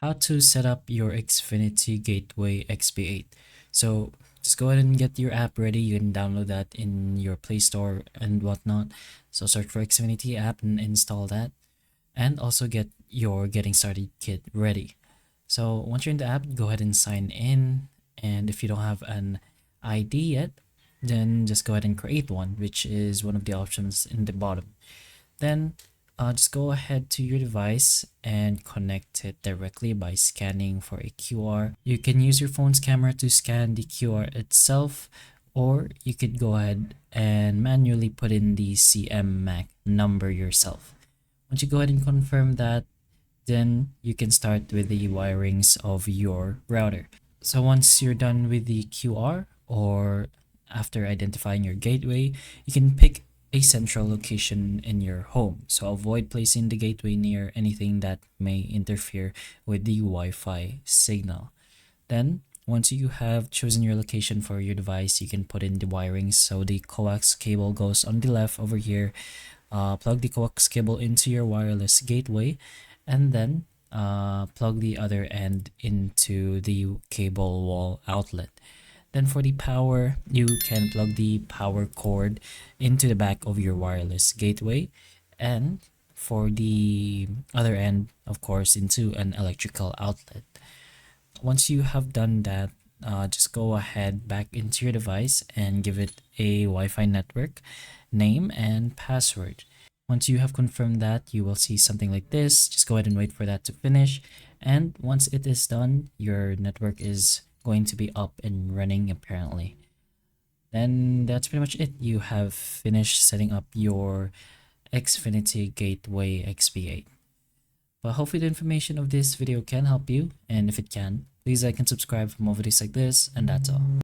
how to set up your Xfinity Gateway XB8. So just go ahead and get your app ready. You can download that in your Play Store and whatnot. So search for Xfinity app and install that. And also get your Getting Started kit ready. So once you're in the app, go ahead and sign in. And if you don't have an ID yet, then just go ahead and create one, which is one of the options in the bottom. Then just go ahead to your device and connect it directly by scanning for a QR. You can use your phone's camera to scan the QR itself, or you could go ahead and manually put in the CM MAC number yourself. Once you go ahead and confirm that, then you can start with the wirings of your router. So once you're done with the QR, or after identifying your gateway, you can pick a central location in your home. So avoid placing the gateway near anything that may interfere with the Wi-Fi signal. Then once you have chosen your location for your device, you can put in the wirings. So the coax cable goes on the left over here. Plug the coax cable into your wireless gateway, and then plug the other end into the cable wall outlet. Then for the power, you can plug the power cord into the back of your wireless gateway, and for the other end, of course, into an electrical outlet. Once you have done that, just go ahead back into your device and give it a Wi-Fi network name and password. Once you have confirmed that, you will see something like this. Just go ahead and wait for that to finish. And once it is done, your network is going to be up and running apparently. Then that's pretty much it. You have finished setting up your Xfinity Gateway XB8. But hopefully the information of this video can help you, and if it can, please like and subscribe for more videos like this, and that's all.